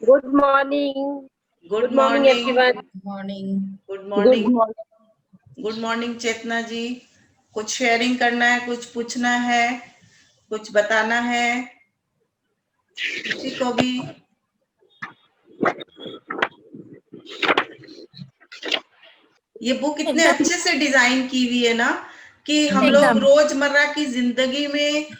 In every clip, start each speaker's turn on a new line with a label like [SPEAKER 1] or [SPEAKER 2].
[SPEAKER 1] Good morning.
[SPEAKER 2] Good
[SPEAKER 1] Good morning,
[SPEAKER 2] morning.
[SPEAKER 1] everyone.
[SPEAKER 3] Morning.
[SPEAKER 2] Good
[SPEAKER 1] Good
[SPEAKER 2] morning.
[SPEAKER 1] morning.
[SPEAKER 2] Good morning चेतना जी। कुछ sharing करना है, कुछ पूछना है, कुछ बताना है किसी को भी? ये बुक इतने अच्छे से डिजाइन की हुई है ना कि हम लोग रोजमर्रा की जिंदगी में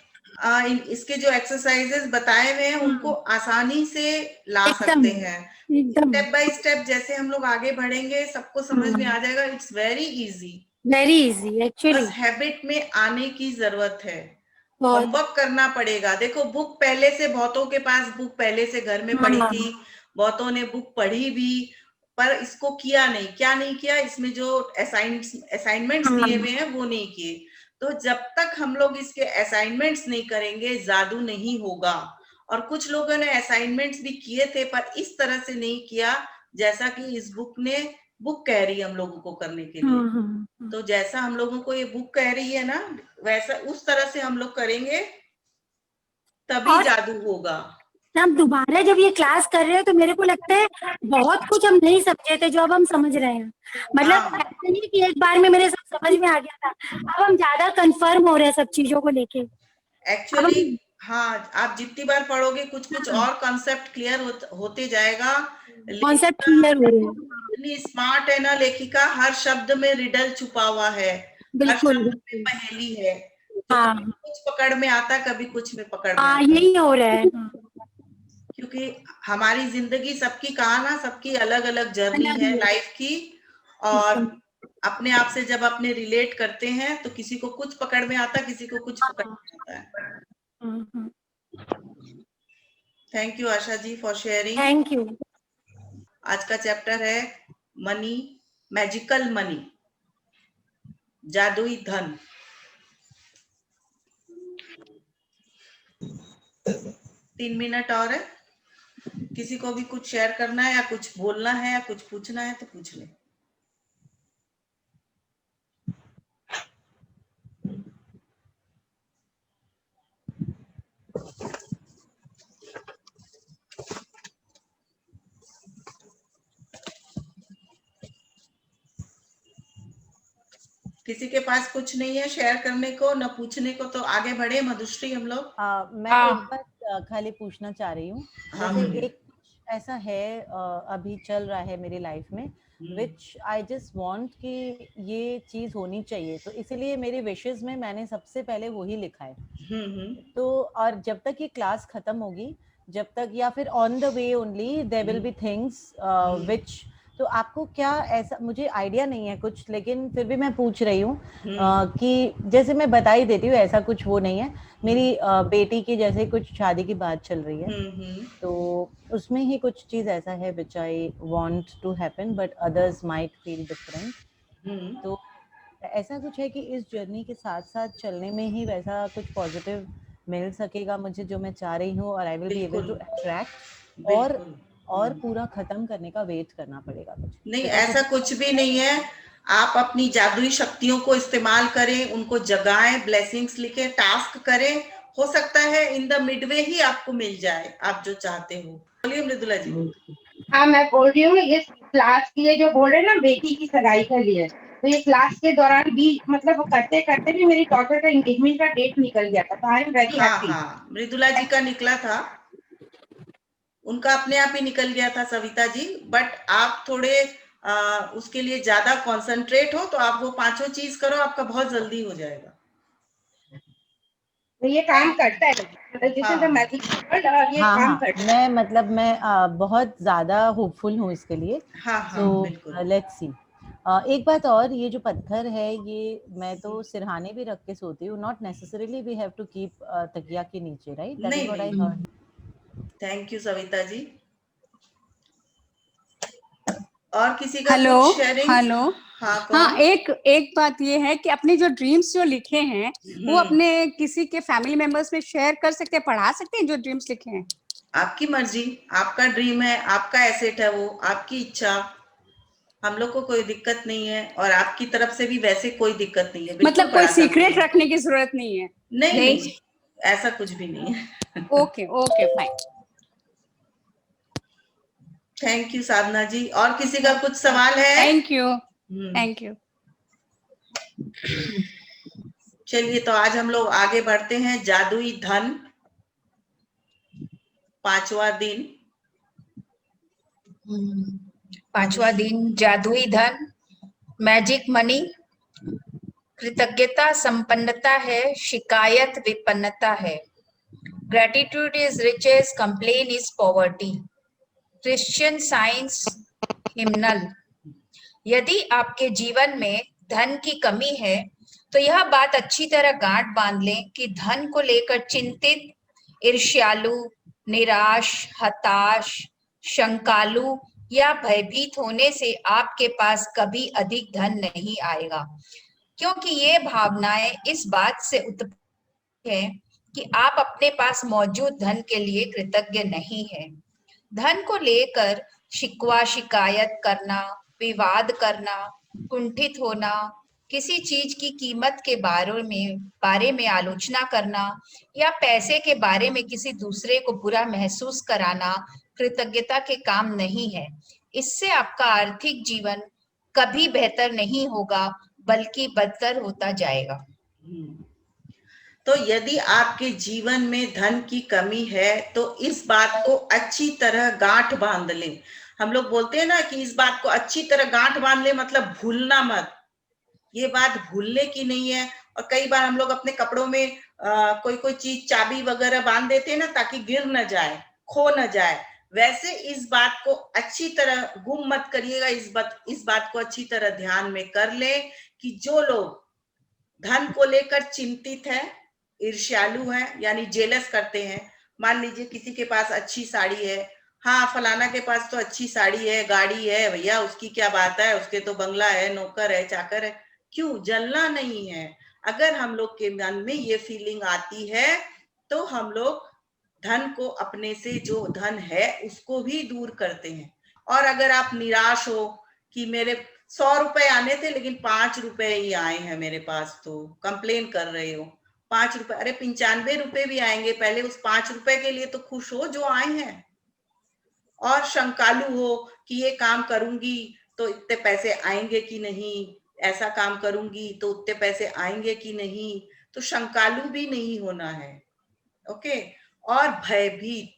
[SPEAKER 2] इसके जो एक्सरसाइजेस बताए हुए हैं उनको आसानी से ला सकते हैं। स्टेप बाय स्टेप जैसे हम लोग आगे बढ़ेंगे सबको समझ में आ जाएगा। It's very easy
[SPEAKER 4] actually.
[SPEAKER 2] बस हैबिट में आने की जरूरत है। होमवर्क करना पड़ेगा। देखो बुक पहले से बहुतों के पास बुक पहले से घर में पड़ी थी, बहुतों ने बुक पढ़ी भी, पर इसको किया नहीं। क्या नहीं किया? इसमें जो असाइनमेंट्स दिए हुए हैं वो नहीं किए। तो जब तक हम लोग इसके असाइनमेंट्स नहीं करेंगे जादू नहीं होगा। और कुछ लोगों ने असाइनमेंट्स भी किए थे पर इस तरह से नहीं किया जैसा कि इस बुक कह रही है हम लोगों को करने के लिए। तो जैसा हम लोगों को ये बुक कह रही है ना वैसा उस तरह से हम लोग करेंगे तभी जादू होगा।
[SPEAKER 4] हम दोबारा जब ये क्लास कर रहे हैं तो मेरे को लगता है बहुत कुछ हम नहीं समझे थे जो अब हम समझ रहे हैं। मतलब ऐसा नहीं कि एक बार में मेरे सब समझ में आ गया था, अब हम ज्यादा कंफर्म हो रहे हैं सब चीजों को लेके।
[SPEAKER 2] एक्चुअली हाँ, आप जितनी बार पढ़ोगे कुछ कुछ और कॉन्सेप्ट क्लियर होते जाएगा।
[SPEAKER 4] कॉन्सेप्ट क्लियर हो रहे हैं।
[SPEAKER 2] इतनी स्मार्ट है ना लेखिका, हर शब्द में रिडल छुपा हुआ है, हर शब्द में पहेली है। तो कभी कुछ पकड़ में आता, कभी कुछ में पकड़ में आता।
[SPEAKER 4] यही हो रहा है
[SPEAKER 2] क्योंकि हमारी जिंदगी सबकी कहा ना, सबकी अलग अलग जर्नी है लाइफ की। और अपने आप से जब अपने रिलेट करते हैं तो किसी को कुछ पकड़ में आता, किसी को कुछ पकड़ में आता है। Thank you Asha ji for sharing.
[SPEAKER 4] Thank you.
[SPEAKER 2] आज का चैप्टर है मनी, मैजिकल मनी, जादुई धन। 3 मिनट और है। किसी को भी कुछ शेयर करना है या कुछ बोलना है या कुछ पूछना है तो पूछ ले। किसी के पास कुछ नहीं है शेयर करने को न पूछने को, तो आगे बढ़े मधुश्री हम लोग।
[SPEAKER 3] मैं एक बात खाली पूछना चाह रही हूँ। जैसे एक ऐसा है अभी चल रहा है मेरी लाइफ में विच आई जस्ट वांट कि ये चीज होनी चाहिए, तो इसीलिए मेरी विशेस में मैंने सबसे पहले वही लिखा है। तो और जब तक ये क्लास खत्म होगी, जब तक या फिर on the way only there will be things which, तो आपको क्या ऐसा, मुझे आइडिया नहीं है कुछ, लेकिन फिर भी मैं पूछ रही हूँ कि जैसे मैं बता ही देती हूँ, ऐसा कुछ वो नहीं है। मेरी बेटी की जैसे कुछ शादी की बात चल रही है, तो उसमें ही कुछ चीज ऐसा है which I want to happen but others might feel different. तो ऐसा कुछ है कि इस जर्नी के साथ साथ चलने में ही वैसा कुछ पॉजिटिव मिल सकेगा मुझे जो मैं चाह रही हूँ, और I will be able to attract, और पूरा खत्म करने का वेट करना पड़ेगा मुझे।
[SPEAKER 2] नहीं, ऐसा कुछ भी नहीं है। आप अपनी जादुई शक्तियों को इस्तेमाल करें, उनको जगाएं, ब्लेसिंग्स लिखें, टास्क करें। हो सकता है इन द मिडवे ही आपको मिल जाए आप जो चाहते हो। बोलिए मृदुला जी।
[SPEAKER 1] हाँ, मैं बोल रही हूँ ये क्लास के लिए जो बोल रहे हैं ना बेटी की सगाई के लिए, तो ये क्लास के दौरान भी मतलब करते करते भी मेरी डॉटर का एंगेजमेंट का डेट निकल गया था। तो आई एम वेरी हैप्पी।
[SPEAKER 2] हाँ, मृदुला जी का निकला था, उनका अपने आप ही निकल गया था सविता जी। बट आप थोड़े उसके लिए ज्यादा कंसंट्रेट हो तो आप वो पांचों चीज करो, आपका बहुत जल्दी हो जाएगा।
[SPEAKER 1] तो ये काम करता है, this is the magic word, और ये काम करता है।
[SPEAKER 3] मैं मतलब मैं बहुत ज्यादा होपफुल हूँ इसके लिए।
[SPEAKER 2] बिल्कुल।
[SPEAKER 3] Let's see. एक बात और, ये जो पत्थर है ये मैं तो सिरहाने भी रख के सोती हूँ, not necessarily we have to keep तकिया के नीचे, right? That is what I heard.
[SPEAKER 2] Thank you Savita ji. और किसी का कुछ शेयरिंग?
[SPEAKER 5] हेलो। हाँ, एक बात ये है कि अपने जो ड्रीम्स जो लिखे हैं वो अपने किसी के फैमिली मेंबर्स में शेयर कर सकते हैं, पढ़ा सकते हैं जो ड्रीम्स लिखे हैं।
[SPEAKER 2] आपकी मर्जी, आपका ड्रीम है, आपका एसेट है, वो आपकी इच्छा। हम लोग को कोई दिक्कत नहीं है और आपकी तरफ से भी वैसे कोई दिक्कत नहीं है।
[SPEAKER 5] मतलब कोई सीक्रेट रखने की जरूरत नहीं है?
[SPEAKER 2] नहीं, ऐसा कुछ भी नहीं है।
[SPEAKER 5] Okay fine.
[SPEAKER 2] Thank you Sadhana जी। और किसी का कुछ सवाल है?
[SPEAKER 5] Thank you, thank you.
[SPEAKER 2] चलिए तो आज हम लोग आगे बढ़ते हैं। जादुई धन, 5वां दिन।
[SPEAKER 6] 5वां दिन जादुई धन, मैजिक मनी। कृतज्ञता संपन्नता है, शिकायत विपन्नता है। Gratitude is riches, complain is poverty. Christian science hymnal. यदि आपके जीवन में धन की कमी है तो यह बात अच्छी तरह गांठ बांध लें कि धन को लेकर चिंतित, ईर्ष्यालु, निराश, हताश, शंकालु या भयभीत होने से आपके पास कभी अधिक धन नहीं आएगा, क्योंकि ये भावनाएं इस बात से उत्पन्न है कि आप अपने पास मौजूद धन के लिए कृतज्ञ नहीं हैं। धन को लेकर शिकवा शिकायत करना, विवाद करना, कुंठित होना, किसी चीज की कीमत के बारे में आलोचना करना या पैसे के बारे में किसी दूसरे को बुरा महसूस कराना कृतज्ञता के काम नहीं है। इससे आपका आर्थिक जीवन कभी बेहतर नहीं होगा, बल्कि बदतर होता जाएगा।
[SPEAKER 2] तो यदि आपके जीवन में धन की कमी है तो इस बात को अच्छी तरह गांठ बांध लें। हम लोग बोलते हैं ना कि इस बात को अच्छी तरह गांठ बांध ले, मतलब भूलना मत। ये बात भूलने की नहीं है। और कई बार हम लोग अपने कपड़ों में कोई चीज, चाबी वगैरह बांध देते हैं ना, ताकि गिर न जाए, खो न जाए। वैसे इस बात को अच्छी तरह गुम मत करिएगा। इस बात को अच्छी तरह ध्यान में कर ले कि जो लोग धन को लेकर चिंतित है, ईर्ष्यालु है, यानी जेलस करते हैं। मान लीजिए किसी के पास अच्छी साड़ी है, हाँ फलाना के पास तो अच्छी साड़ी है, गाड़ी है, भैया उसकी क्या बात है, उसके तो बंगला है, नौकर है, चाकर है। क्यों? जलना नहीं है। अगर हम लोग के मन में ये फीलिंग आती है तो हम लोग धन को, अपने से जो धन है उसको भी दूर करते हैं। और अगर आप निराश हो कि मेरे 100 रुपए आने थे लेकिन 5 रुपए ही आए हैं मेरे पास, तो कंप्लेन कर रहे हो। 5 रुपए, अरे 95 रुपए भी आएंगे, पहले उस 5 रुपए के लिए तो खुश हो जो आए हैं। और शंकालु हो कि ये काम करूंगी तो इतने पैसे आएंगे कि नहीं, ऐसा काम करूंगी तो उतने पैसे आएंगे कि नहीं, तो शंकालु भी नहीं होना है। ओके। और भयभीत,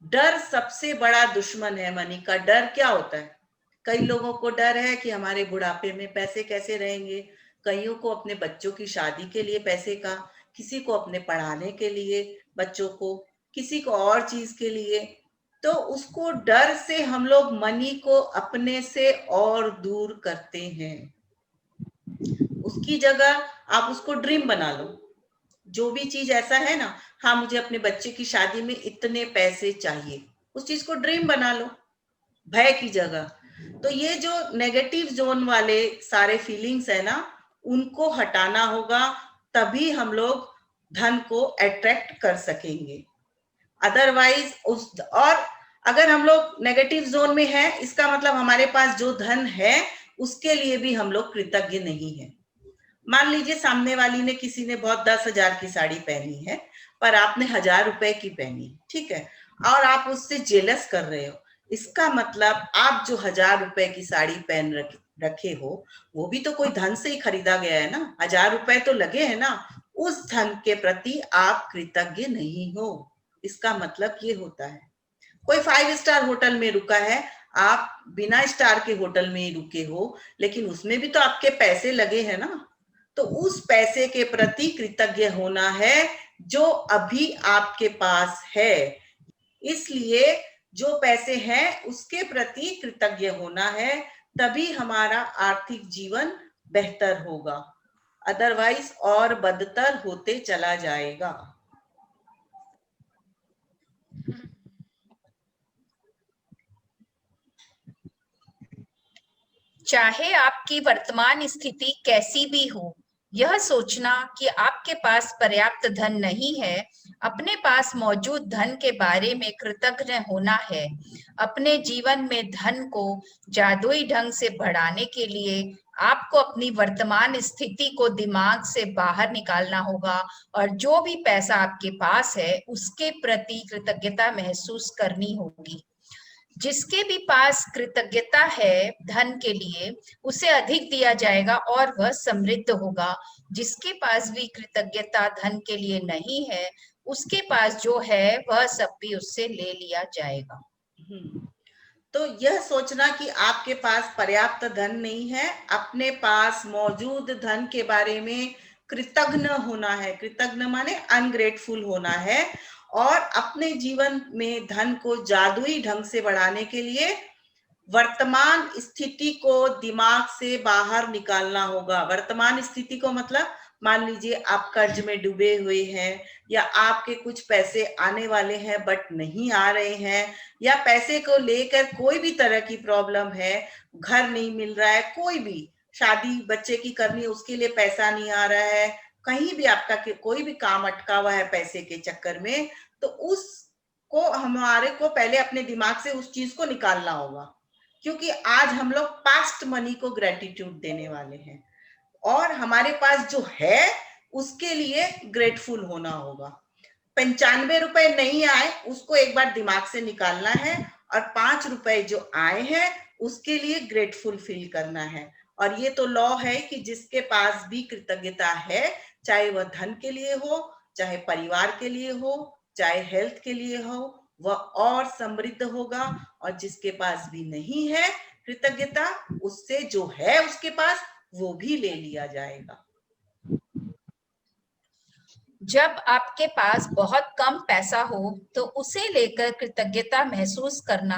[SPEAKER 2] डर सबसे बड़ा दुश्मन है मनी का। डर क्या होता है? कई लोगों को डर है कि हमारे बुढ़ापे में पैसे कैसे रहेंगे, कईयों को अपने बच्चों की शादी के लिए पैसे का, किसी को अपने पढ़ाने के लिए बच्चों को, किसी को और चीज के लिए। तो उसको डर से हम लोग मनी को अपने से और दूर करते हैं। उसकी जगह आप उसको ड्रीम बना लो। जो भी चीज ऐसा है ना, हाँ मुझे अपने बच्चे की शादी में इतने पैसे चाहिए, उस चीज को ड्रीम बना लो भय की जगह। तो ये जो नेगेटिव जोन वाले सारे फीलिंग्स है ना, उनको हटाना होगा, तभी हम लोग धन को अट्रैक्ट कर सकेंगे। अदरवाइज और अगर हम लोग नेगेटिव जोन में है, इसका मतलब हमारे पास जो धन है उसके लिए भी हम लोग कृतज्ञ नहीं है। मान लीजिए सामने वाली ने, किसी ने बहुत 10,000 की साड़ी पहनी है पर आपने 1,000 रुपए की पहनी, ठीक है, और आप उससे जेलस कर रहे हो। इसका मतलब आप जो 1,000 रुपए की साड़ी पहन रखे हो वो भी तो कोई धन से ही खरीदा गया है ना, 1,000 रुपए तो लगे हैं ना, उस धन के प्रति आप कृतज्ञ नहीं हो। इसका मतलब ये होता है। कोई 5 स्टार होटल में रुका है, आप बिना स्टार के होटल में ही रुके हो, लेकिन उसमें भी तो आपके पैसे लगे हैं ना, तो उस पैसे के प्रति कृतज्ञ होना है जो अभी आपके पास है। इसलिए जो पैसे हैं उसके प्रति कृतज्ञ होना है, तभी हमारा आर्थिक जीवन बेहतर होगा, अदरवाइज और बदतर होते चला जाएगा।
[SPEAKER 6] चाहे आपकी वर्तमान स्थिति कैसी भी हो, यह सोचना कि आपके पास पर्याप्त धन नहीं है, अपने पास मौजूद धन के बारे में कृतज्ञ होना है। अपने जीवन में धन को जादुई ढंग से बढ़ाने के लिए आपको अपनी वर्तमान स्थिति को दिमाग से बाहर निकालना होगा और जो भी पैसा आपके पास है उसके प्रति कृतज्ञता महसूस करनी होगी। जिसके भी पास कृतज्ञता है धन के लिए, उसे अधिक दिया जाएगा और वह समृद्ध होगा। जिसके पास भी कृतज्ञता धन के लिए नहीं है, उसके पास जो है वह सब भी उससे ले लिया जाएगा।
[SPEAKER 2] तो यह सोचना कि आपके पास पर्याप्त धन नहीं है, अपने पास मौजूद धन के बारे में कृतज्ञ होना है। कृतज्ञ माने अनग्रेटफुल होना है, और अपने जीवन में धन को जादुई ढंग से बढ़ाने के लिए वर्तमान स्थिति को दिमाग से बाहर निकालना होगा। वर्तमान स्थिति को मतलब मान लीजिए आप कर्ज में डूबे हुए हैं, या आपके कुछ पैसे आने वाले हैं बट नहीं आ रहे हैं, या पैसे को लेकर कोई भी तरह की प्रॉब्लम है, घर नहीं मिल रहा है, कोई भी शादी बच्चे की करनी है उसके लिए पैसा नहीं आ रहा है, कहीं भी आपका कोई भी काम अटका हुआ है पैसे के चक्कर में, तो उसको हमारे को पहले अपने दिमाग से उस चीज को निकालना होगा। क्योंकि आज हम लोग पास्ट मनी को ग्रेटिट्यूड देने वाले हैं, और हमारे पास जो है उसके लिए ग्रेटफुल होना होगा। 95 रुपए नहीं आए उसको एक बार दिमाग से निकालना है, और 5 रुपए जो आए हैं उसके लिए ग्रेटफुल फील करना है। और ये तो लॉ है कि जिसके पास भी कृतज्ञता है, चाहे वह धन के लिए हो, चाहे परिवार के लिए हो, चाहे हेल्थ के लिए हो, वह और समृद्ध होगा। और जिसके पास भी नहीं है कृतज्ञता, उससे जो है उसके पास वो भी ले लिया जाएगा।
[SPEAKER 6] जब आपके पास बहुत कम पैसा हो तो उसे लेकर कृतज्ञता महसूस करना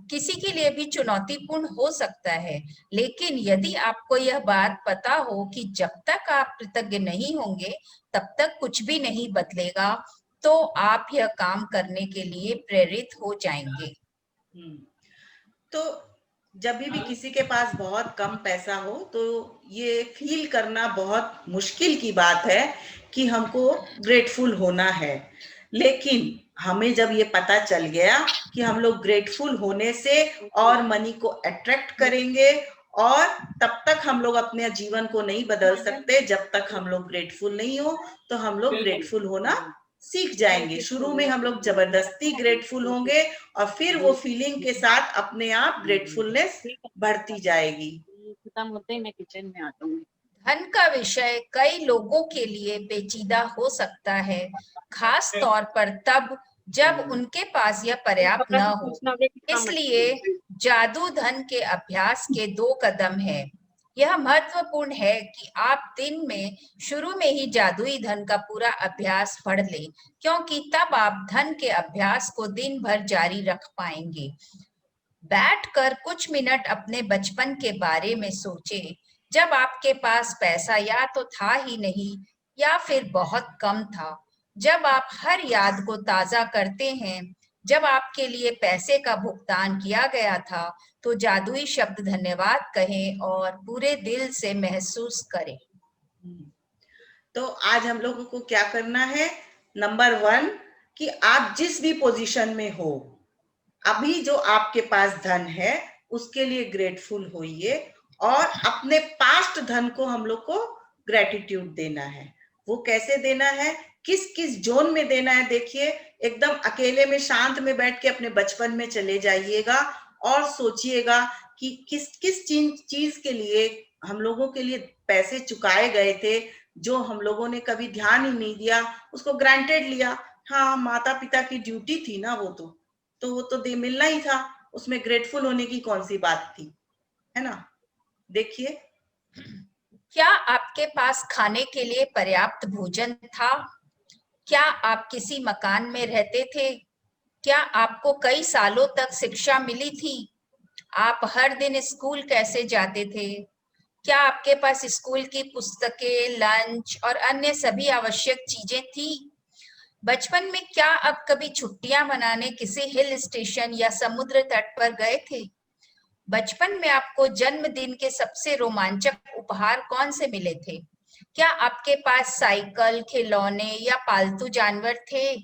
[SPEAKER 6] किसी के लिए भी चुनौतीपूर्ण हो सकता है, लेकिन यदि आपको यह बात पता हो कि जब तक आप कृतज्ञ नहीं होंगे तब तक कुछ भी नहीं बदलेगा, तो आप यह काम करने के लिए प्रेरित हो जाएंगे।
[SPEAKER 2] तो जब भी किसी के पास बहुत कम पैसा हो तो ये फील करना बहुत मुश्किल की बात है कि हमको ग्रेटफुल होना है। लेकिन हमें जब ये पता चल गया कि हम लोग ग्रेटफुल होने से और मनी को अट्रैक्ट करेंगे, और तब तक हम लोग अपने जीवन को नहीं बदल सकते जब तक हम लोग ग्रेटफुल नहीं हो, तो हम लोग ग्रेटफुल होना सीख जाएंगे। शुरू में हम लोग जबरदस्ती ग्रेटफुल होंगे, और फिर वो फीलिंग के साथ अपने आप ग्रेटफुलनेस बढ़ती जाएगी।
[SPEAKER 7] खत्म होते ही मैं किचन में आता हूँ।
[SPEAKER 6] धन का विषय कई लोगों के लिए पेचीदा हो सकता है, खास तौर पर तब जब उनके पास यह पर्याप्त न हो। इसलिए जादू धन के अभ्यास के 2 कदम है। यह महत्वपूर्ण है कि आप दिन में शुरू में ही जादुई धन का पूरा अभ्यास पढ़ लें, क्योंकि तब आप धन के अभ्यास को दिन भर जारी रख पाएंगे। बैठकर कुछ मिनट अपने बचपन के बारे में सोचें, जब आपके पास पैसा या तो था ही नहीं या फिर बहुत कम था। जब आप हर याद को ताजा करते हैं जब आपके लिए पैसे का भुगतान किया गया था, तो जादुई शब्द धन्यवाद कहें और पूरे दिल से महसूस करें।
[SPEAKER 2] तो आज हम लोगों को क्या करना है? नंबर 1 कि आप जिस भी पोजीशन में हो, अभी जो आपके पास धन है उसके लिए ग्रेटफुल होइए, और अपने पास्ट धन को हम लोग को ग्रेटिट्यूड देना है। वो कैसे देना है, किस किस जोन में देना है? देखिए, एकदम अकेले में शांत में बैठ के अपने बचपन में चले जाइएगा और सोचिएगा कि किस किस चीज के लिए हम लोगों के लिए पैसे चुकाए गए थे, जो हम लोगों ने कभी ध्यान ही नहीं दिया, उसको ग्रांटेड लिया। हाँ, माता पिता की ड्यूटी थी ना, वो तो दे मिलना ही था, उसमें ग्रेटफुल होने की कौन सी बात थी, है ना? देखिए,
[SPEAKER 6] क्या आपके पास खाने के लिए पर्याप्त भोजन था? क्या आप किसी मकान में रहते थे? क्या आपको कई सालों तक शिक्षा मिली थी? आप हर दिन स्कूल कैसे जाते थे? क्या आपके पास स्कूल की पुस्तकें, लंच और अन्य सभी आवश्यक चीजें थी? बचपन में क्या आप कभी छुट्टियां मनाने किसी हिल स्टेशन या समुद्र तट पर गए थे? बचपन में आपको जन्मदिन के सबसे रोमांचक उपहार कौन से मिले थे? क्या आपके पास साइकिल, खिलौने या पालतू जानवर थे?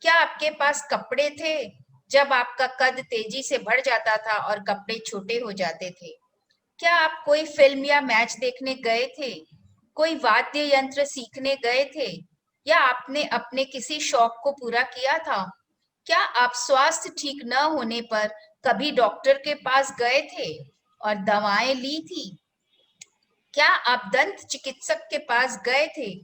[SPEAKER 6] क्या आपके पास कपड़े थे जब आपका कद तेजी से बढ़ जाता था और कपड़े छोटे हो जाते थे? क्या आप कोई फिल्म या मैच देखने गए थे? कोई वाद्य यंत्र सीखने गए थे? या आपने अपने किसी शौक को पूरा किया था? क्या आप स्वास्थ्य ठीक न होने पर कभी डॉक्टर के पास गए थे और दवाएं ली थी? क्या आप दंत चिकित्सक के पास गए थे?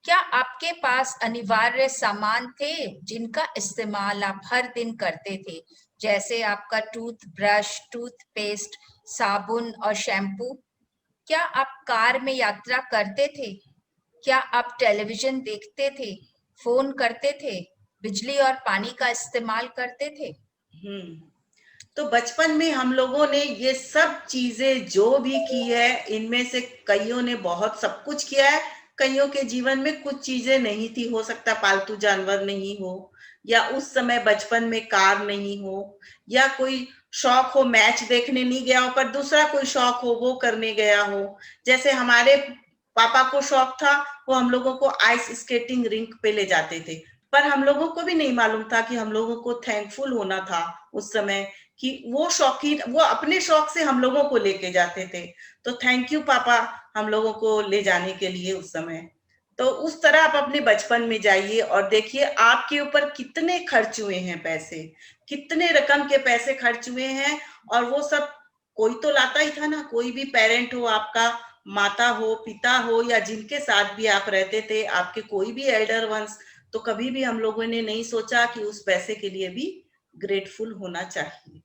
[SPEAKER 6] क्या आपके पास अनिवार्य सामान थे जिनका इस्तेमाल आप हर दिन करते थे, जैसे आपका टूथब्रश, टूथपेस्ट, साबुन और शैम्पू? क्या आप कार में यात्रा करते थे? क्या आप टेलीविजन देखते थे, फोन करते थे, बिजली और पानी का इस्तेमाल करते थे?
[SPEAKER 2] तो बचपन में हम लोगों ने ये सब चीजें जो भी की है, इनमें से कईयों ने बहुत सब कुछ किया है, कईयों के जीवन में कुछ चीजें नहीं थी, हो सकता पालतू जानवर नहीं हो, या उस समय बचपन में कार नहीं हो, या कोई शौक हो मैच देखने नहीं गया हो, पर दूसरा कोई शौक हो वो करने गया हो। जैसे हमारे पापा को शौक था, वो हम लोगों को आइस स्केटिंग रिंक पे ले जाते थे, पर हम लोगों को भी नहीं मालूम था कि हम लोगों को थैंकफुल होना था उस समय कि वो शौकीन, वो अपने शौक से हम लोगों को लेके जाते थे। तो थैंक यू पापा हम लोगों को ले जाने के लिए उस समय। तो उस तरह आप अपने बचपन में जाइए और देखिए आपके ऊपर कितने खर्च हुए हैं पैसे, कितने रकम के पैसे खर्च हुए हैं, और वो सब कोई तो लाता ही था ना, कोई भी पेरेंट हो आपका, माता हो, पिता हो, या जिनके साथ भी आप रहते थे, आपके कोई भी एल्डर वंस, तो कभी भी हम लोगों ने नहीं सोचा कि उस पैसे के लिए भी ग्रेटफुल होना चाहिए।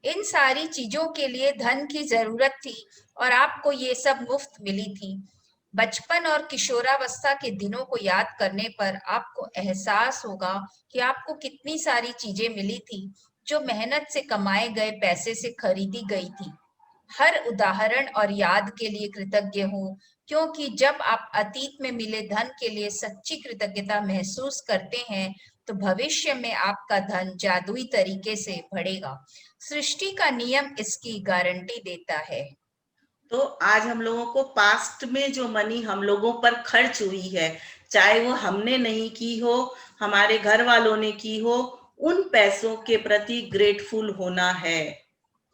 [SPEAKER 6] इन सारी चीजों के लिए धन की जरूरत थी और आपको ये सब मुफ्त मिली थी। बचपन और किशोरावस्था के दिनों को याद करने पर आपको एहसास होगा कि आपको कितनी सारी चीजें मिली थी जो मेहनत से कमाए गए पैसे से खरीदी गई थी। हर उदाहरण और याद के लिए कृतज्ञ हूँ, क्योंकि जब आप अतीत में मिले धन के लिए सच्ची कृतज्ञता महसूस करते हैं तो भविष्य में आपका धन जादुई तरीके से बढ़ेगा। सृष्टि का नियम इसकी गारंटी देता है।
[SPEAKER 2] तो आज हम लोगों को पास्ट में जो मनी हम लोगों पर खर्च हुई है, चाहे वो हमने नहीं की हो, हमारे घर वालों ने की हो, उन पैसों के प्रति ग्रेटफुल होना है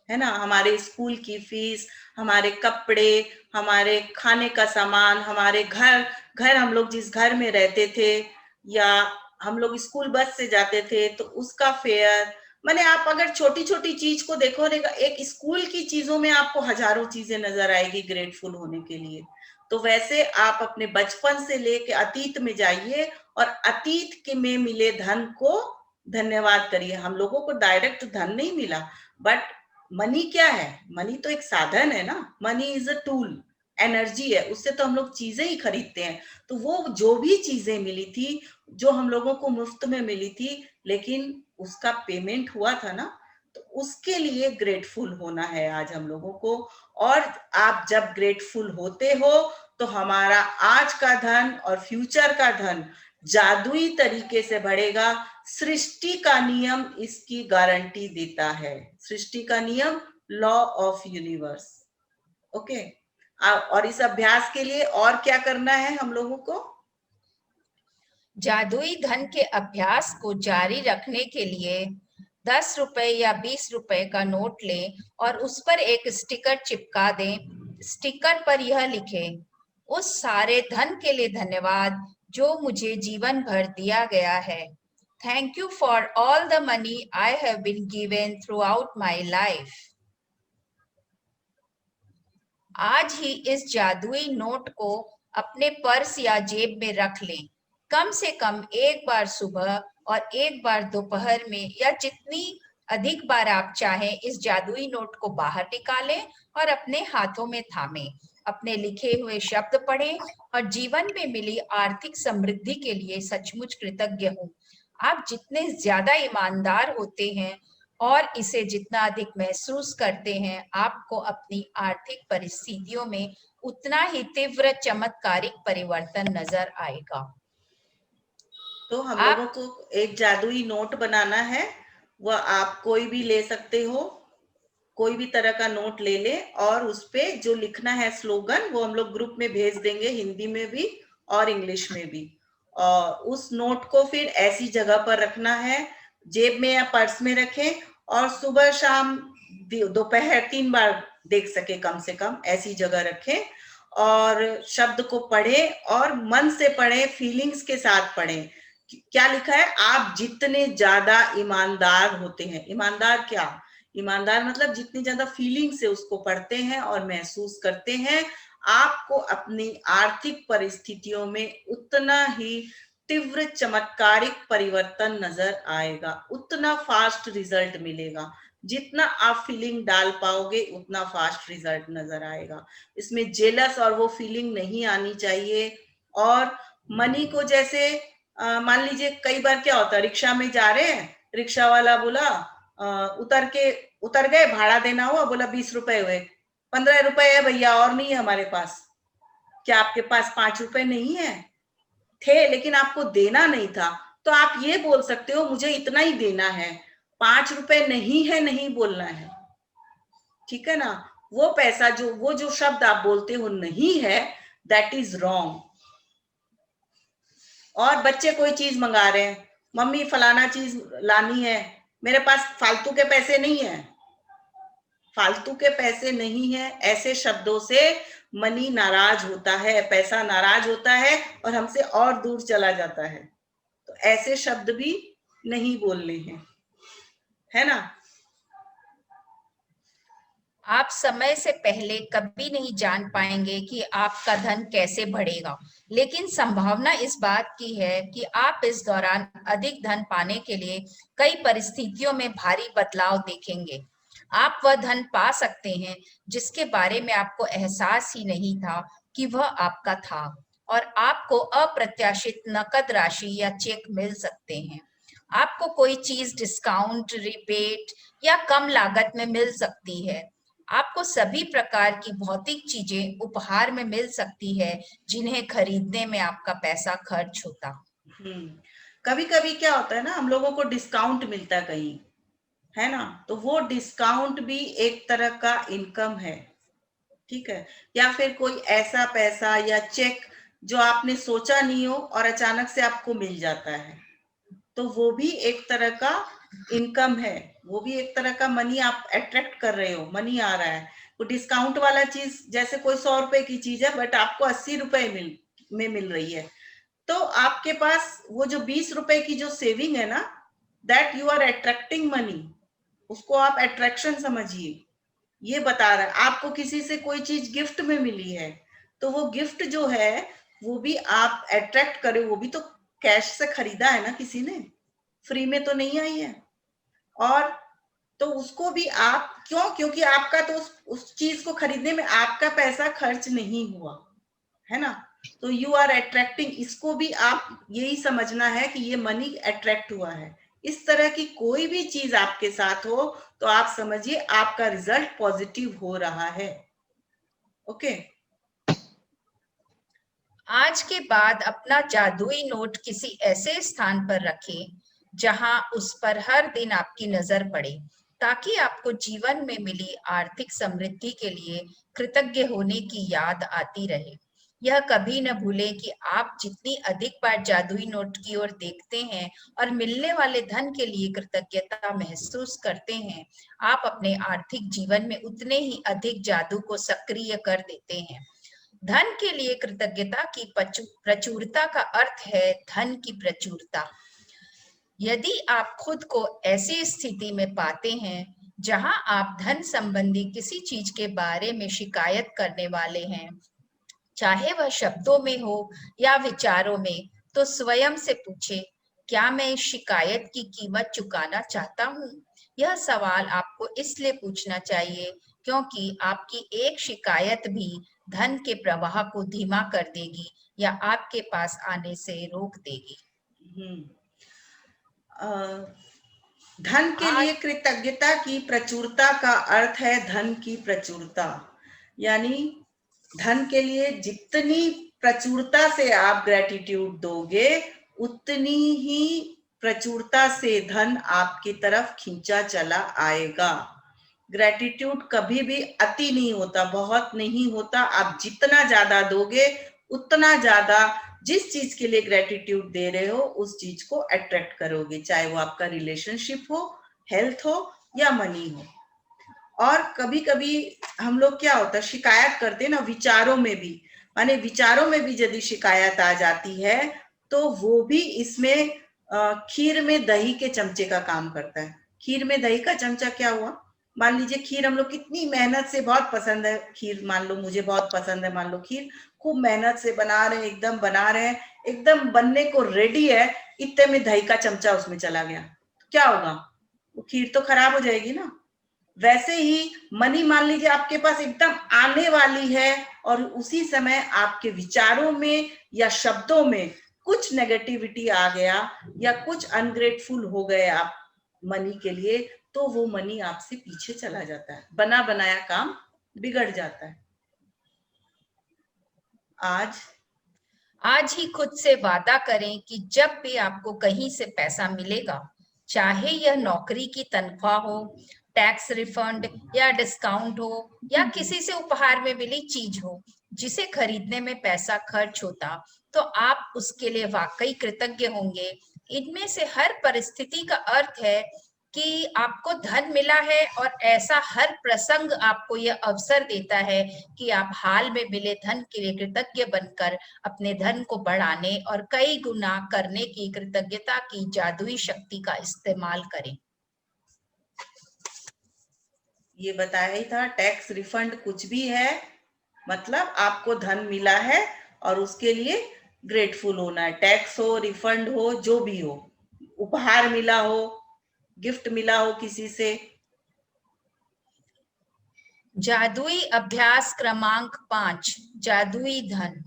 [SPEAKER 2] ना। हमारे स्कूल की फीस, हमारे कपड़े, हमारे खाने का सामान, हमारे घर हम लोग जिस घर में रहते थे, या हम लोग स्कूल बस से जाते थे तो उसका फेयर, माने आप अगर छोटी छोटी चीज को देखो, एक स्कूल की चीजों में आपको हजारों चीजें नजर आएगी ग्रेटफुल होने के लिए। तो वैसे आप अपने बचपन से लेके अतीत में जाइए और अतीत के में मिले धन को धन्यवाद करिए। हम लोगों को डायरेक्ट धन नहीं मिला, बट मनी क्या है? मनी तो एक साधन है ना, money is a tool, energy है, उससे तो हम लोग चीजें ही खरीदते हैं। तो वो जो भी चीजें मिली थी, जो हम लोगों को मुफ्त में मिली थी, लेकिन उसका पेमेंट हुआ था ना, तो उसके लिए ग्रेटफुल होना है आज हम लोगों को। और आप जब ग्रेटफुल होते हो तो हमारा आज का धन और फ्यूचर का धन जादुई तरीके से बढ़ेगा। सृष्टि का नियम इसकी गारंटी देता है, सृष्टि का नियम, लॉ ऑफ यूनिवर्स। ओके, और इस अभ्यास के लिए और क्या करना है हम लोगों को?
[SPEAKER 6] जादुई धन के अभ्यास को जारी रखने के लिए 10 रुपए या 20 रुपए का नोट लें और उस पर एक स्टिकर चिपका दें। स्टिकर पर यह लिखें, उस सारे धन के लिए धन्यवाद जो मुझे जीवन भर दिया गया है। Thank you for all the money I have been given throughout my life. आज ही इस जादुई नोट को अपने पर्स या जेब में रख लें। कम से कम एक बार सुबह और एक बार दोपहर में, या जितनी अधिक बार आप चाहें, इस जादुई नोट को बाहर निकालें और अपने हाथों में थामें। अपने लिखे हुए शब्द पढ़ें और जीवन में मिली आर्थिक समृद्धि के लिए सचमुच कृतज्ञ हूँ। आप जितने ज्यादा ईमानदार होते हैं और इसे जितना अधिक महसूस करते हैं, आपको अपनी आर्थिक परिस्थितियों में उतना ही तीव्र चमत्कारिक परिवर्तन नजर आएगा।
[SPEAKER 2] तो हम लोगों को एक जादुई नोट बनाना है, वह आप कोई भी ले सकते हो, कोई भी तरह का नोट ले ले, और उस पे जो लिखना है स्लोगन, वो हम लोग ग्रुप में भेज देंगे, हिंदी में भी और इंग्लिश में भी। और उस नोट को फिर ऐसी जगह पर रखना है, जेब में या पर्स में रखें, और सुबह शाम दोपहर 3 बार देख सके कम से कम, ऐसी जगह रखें। और शब्द को पढ़ें और मन से पढ़ें, फीलिंग्स के साथ पढ़ें क्या लिखा है, आप जितने ज्यादा ईमानदार होते हैं, ईमानदार क्या, ईमानदार मतलब जितनी ज्यादा फीलिंग से उसको पढ़ते हैं और महसूस करते हैं, आपको अपनी आर्थिक परिस्थितियों में उतना ही तीव्र चमत्कारिक परिवर्तन नजर आएगा, उतना फास्ट रिजल्ट मिलेगा। जितना आप फीलिंग डाल पाओगे उतना फास्ट रिजल्ट नजर आएगा। इसमें जेलस और वो फीलिंग नहीं आनी चाहिए। और मनी को जैसे मान लीजिए कई बार क्या होता है, रिक्शा में जा रहे हैं, रिक्शा वाला बोला उतर गए, भाड़ा देना हुआ, बोला 20 रुपए हुए, 15 रुपए है भैया और नहीं है हमारे पास। क्या आपके पास 5 रुपए नहीं है? थे, लेकिन आपको देना नहीं था, तो आप ये बोल सकते हो मुझे इतना ही देना है, 5 रुपए नहीं है, नहीं बोलना है, ठीक है ना। वो पैसा वो जो शब्द आप बोलते हो नहीं है, दैट इज रॉन्ग। और बच्चे कोई चीज मंगा रहे हैं, मम्मी फलाना चीज लानी है, मेरे पास फालतू के पैसे नहीं है, फालतू के पैसे नहीं है, ऐसे शब्दों से मनी नाराज होता है, पैसा नाराज होता है और हमसे और दूर चला जाता है। तो ऐसे शब्द भी नहीं बोलने हैं, है ना।
[SPEAKER 6] आप समय से पहले कभी नहीं जान पाएंगे कि आपका धन कैसे बढ़ेगा, लेकिन संभावना इस बात की है कि आप इस दौरान अधिक धन पाने के लिए कई परिस्थितियों में भारी बदलाव देखेंगे। आप वह धन पा सकते हैं जिसके बारे में आपको एहसास ही नहीं था कि वह आपका था, और आपको अप्रत्याशित नकद राशि या चेक मिल सकते हैं। आपको कोई चीज डिस्काउंट, रिबेट या कम लागत में मिल सकती है। आपको सभी प्रकार की भौतिक चीजें उपहार में मिल सकती है जिन्हें खरीदने में आपका पैसा खर्च होता।
[SPEAKER 2] कभी कभी क्या होता है ना, हम लोगों को डिस्काउंट मिलता है कहीं, है ना, तो वो डिस्काउंट भी एक तरह का इनकम है, ठीक है। या फिर कोई ऐसा पैसा या चेक जो आपने सोचा नहीं हो और अचानक से आपको मिल जाता है, तो वो भी एक तरह का इनकम है, वो भी एक तरह का मनी आप अट्रैक्ट कर रहे हो, मनी आ रहा है। तो डिस्काउंट वाला चीज, जैसे कोई 100 रुपए की चीज है बट आपको 80 रुपए में मिल रही है, तो आपके पास वो जो 20 रुपए की जो सेविंग है ना, that you are attracting money, उसको आप अट्रैक्शन समझिए। ये बता रहा है आपको किसी से कोई चीज गिफ्ट में मिली है, तो वो गिफ्ट जो है वो भी आप अट्रैक्ट करो, वो भी तो कैश से खरीदा है ना किसी ने, फ्री में तो नहीं आई है। और तो उसको भी आप क्योंकि आपका तो उस चीज को खरीदने में आपका पैसा खर्च नहीं हुआ, है ना, तो यू आर अट्रैक्टिंग, इसको भी आप यही समझना है कि ये मनी अट्रैक्ट हुआ है। इस तरह की कोई भी चीज आपके साथ हो तो आप समझिए आपका रिजल्ट पॉजिटिव हो रहा है। ओके।
[SPEAKER 6] आज के बाद अपना जादुई नोट किसी ऐसे स्थान पर रखें जहां उस पर हर दिन आपकी नजर पड़े, ताकि आपको जीवन में मिली आर्थिक समृद्धि के लिए कृतज्ञ होने की याद आती रहे। यह कभी न भूलें कि आप जितनी अधिक बार जादुई नोट की ओर देखते हैं और मिलने वाले धन के लिए कृतज्ञता महसूस करते हैं, आप अपने आर्थिक जीवन में उतने ही अधिक जादू को सक्रिय कर देते हैं। धन के लिए कृतज्ञता की प्रचुरता का अर्थ है धन की प्रचुरता। यदि आप खुद को ऐसी स्थिति में पाते हैं जहां आप धन संबंधी किसी चीज के बारे में शिकायत करने वाले हैं, चाहे वह शब्दों में हो या विचारों में, तो स्वयं से पूछें, क्या मैं इस शिकायत की कीमत चुकाना चाहता हूँ? यह सवाल आपको इसलिए पूछना चाहिए क्योंकि आपकी एक शिकायत भी धन के प्रवाह को धीमा कर देगी या आपके पास आने से रोक देगी।
[SPEAKER 2] धन के लिए कृतज्ञता की प्रचुरता का अर्थ है धन की प्रचुरता, यानी धन के लिए जितनी प्रचुरता से आप ग्रेटिट्यूड दोगे उतनी ही प्रचुरता से धन आपकी तरफ खींचा चला आएगा। ग्रेटिट्यूड कभी भी अति नहीं होता, बहुत नहीं होता। आप जितना ज्यादा दोगे उतना ज्यादा जिस चीज के लिए ग्रेटिट्यूड दे रहे हो उस चीज को अट्रैक्ट करोगे, चाहे वो आपका रिलेशनशिप हो, हेल्थ हो या मनी हो। और कभी कभी हम लोग क्या होता है, शिकायत करते हैं ना विचारों में भी, माने विचारों में भी यदि शिकायत आ जाती है तो वो भी इसमें खीर में दही के चमचे का काम करता है। खीर में दही का चमचा क्या हुआ? मान लीजिए खीर हम लोग कितनी मेहनत से, बहुत पसंद है खीर, मान लो मुझे बहुत पसंद है, मान लो खीर खूब मेहनत से बना रहे हैं, एकदम बना रहे हैं, एकदम बनने को रेडी है, इतने में दही का चमचा उसमें चला गया, क्या होगा? वो खीर तो खराब हो जाएगी ना। वैसे ही मनी मान लीजिए आपके पास एकदम आने वाली है और उसी समय आपके विचारों में या शब्दों में कुछ नेगेटिविटी आ गया या कुछ अनग्रेटफुल हो गए आप मनी के लिए, तो वो मनी आपसे पीछे चला जाता है, बना बनाया काम बिगड़ जाता है।
[SPEAKER 6] आज ही खुद से वादा करें कि जब भी आपको कहीं से पैसा मिलेगा, चाहे यह नौकरी की तनख्वाह हो, टैक्स रिफंड या डिस्काउंट हो, या किसी से उपहार में मिली चीज हो जिसे खरीदने में पैसा खर्च होता, तो आप उसके लिए वाकई कृतज्ञ होंगे। इनमें से हर परिस्थिति का अर्थ है कि आपको धन मिला है, और ऐसा हर प्रसंग आपको यह अवसर देता है कि आप हाल में मिले धन के लिए कृतज्ञ बनकर अपने धन को बढ़ाने और कई गुना करने की कृतज्ञता की जादुई शक्ति का इस्तेमाल करें।
[SPEAKER 2] ये बताया ही था, टैक्स रिफंड कुछ भी है, मतलब आपको धन मिला है और उसके लिए ग्रेटफुल होना है। टैक्स हो, रिफंड हो, जो भी हो, उपहार मिला हो, गिफ्ट मिला हो किसी से।
[SPEAKER 6] जादुई अभ्यास क्रमांक 5, जादुई धन।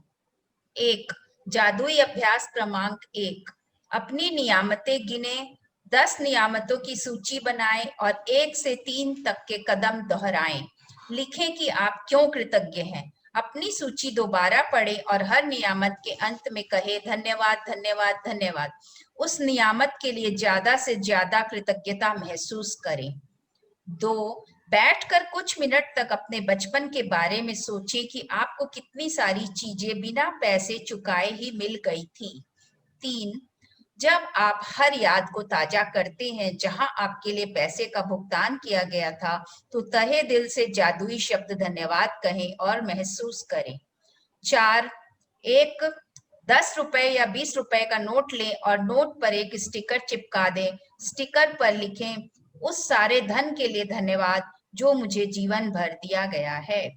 [SPEAKER 6] 1, जादुई अभ्यास क्रमांक 1, अपनी नियामतें गिने, 10 नियामतों की सूची बनाएं और 1 से 3 तक के कदम दोहराएं। लिखें कि आप क्यों कृतज्ञ हैं। अपनी सूची दोबारा पढ़ें और हर नियामत के अंत में कहें धन्यवाद, धन्यवाद, धन्यवाद। उस नियामत के लिए ज्यादा से ज्यादा कृतज्ञता महसूस करें। 2, बैठकर कुछ मिनट तक अपने बचपन के बारे में सोचें कि आपको कितनी सारी चीजें बिना पैसे चुकाए ही मिल गई थी। 3, जब आप हर याद को ताजा करते हैं जहां आपके लिए पैसे का भुगतान किया गया था, तो तहे दिल से जादुई शब्द धन्यवाद कहें और महसूस करें। 4, एक 10 रुपए या 20 रुपए का नोट लें और नोट पर एक स्टिकर चिपका दें। स्टिकर पर लिखें, उस सारे धन के लिए धन्यवाद जो मुझे जीवन भर दिया गया है।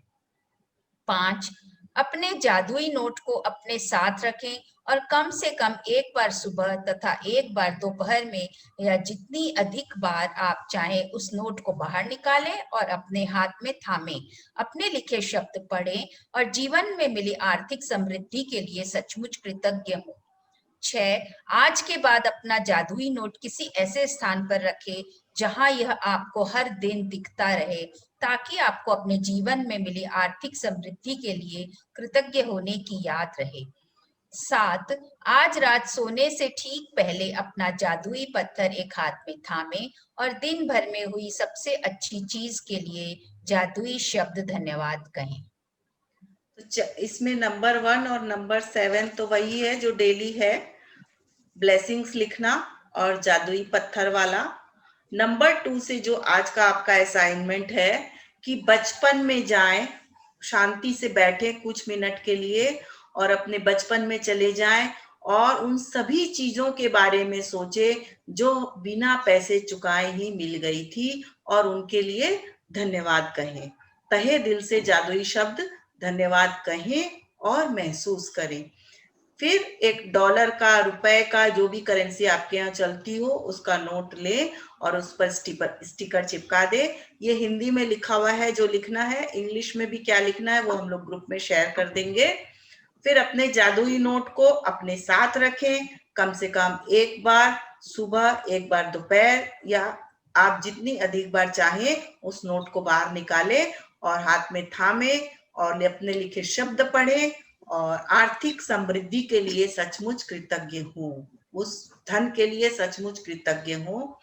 [SPEAKER 6] 5, अपने जादुई नोट को अपने साथ रखें और कम से कम एक बार सुबह तथा एक बार दोपहर में या जितनी अधिक बार आप चाहें उस नोट को बाहर निकालें और अपने हाथ में थामें। अपने लिखे शब्द पढ़ें और जीवन में मिली आर्थिक समृद्धि के लिए सचमुच कृतज्ञ हों। 6, आज के बाद अपना जादुई नोट किसी ऐसे स्थान पर रखें जहां यह आपको हर दिन दिखता रहे, ताकि आपको अपने जीवन में मिली आर्थिक समृद्धि के लिए कृतज्ञ होने की याद रहे। 7, आज रात सोने से ठीक पहले अपना जादुई पत्थर एक हाथ में थामें और दिन भर में हुई सबसे अच्छी चीज के लिए जादुई शब्द धन्यवाद कहें।
[SPEAKER 2] तो इसमें नंबर 1 और नंबर 7 तो वही है जो डेली है, ब्लेसिंग्स लिखना और जादुई पत्थर वाला। नंबर 2 से जो आज का आपका असाइनमेंट है कि बचपन में जाएं, शांति से बैठें कुछ मिनट के लिए और अपने बचपन में चले जाएं और उन सभी चीजों के बारे में सोचें जो बिना पैसे चुकाए ही मिल गई थी और उनके लिए धन्यवाद कहें। तहे दिल से जादुई शब्द धन्यवाद कहें और महसूस करें। फिर $1 का, रुपए का, जो भी करेंसी आपके यहाँ चलती हो उसका नोट ले और उस पर स्टिकर चिपका दे। ये हिंदी में लिखा हुआ है जो लिखना है, इंग्लिश में भी क्या लिखना है वो हम लोग ग्रुप में शेयर कर देंगे। फिर अपने जादुई नोट को अपने साथ रखें, कम से कम एक बार सुबह, एक बार दोपहर, या आप जितनी अधिक बार चाहें उस नोट को बाहर निकालें और हाथ में थामें और अपने लिखे शब्द पढ़ें और आर्थिक समृद्धि के लिए सचमुच कृतज्ञ हूँ, उस धन के लिए सचमुच कृतज्ञ हूँ।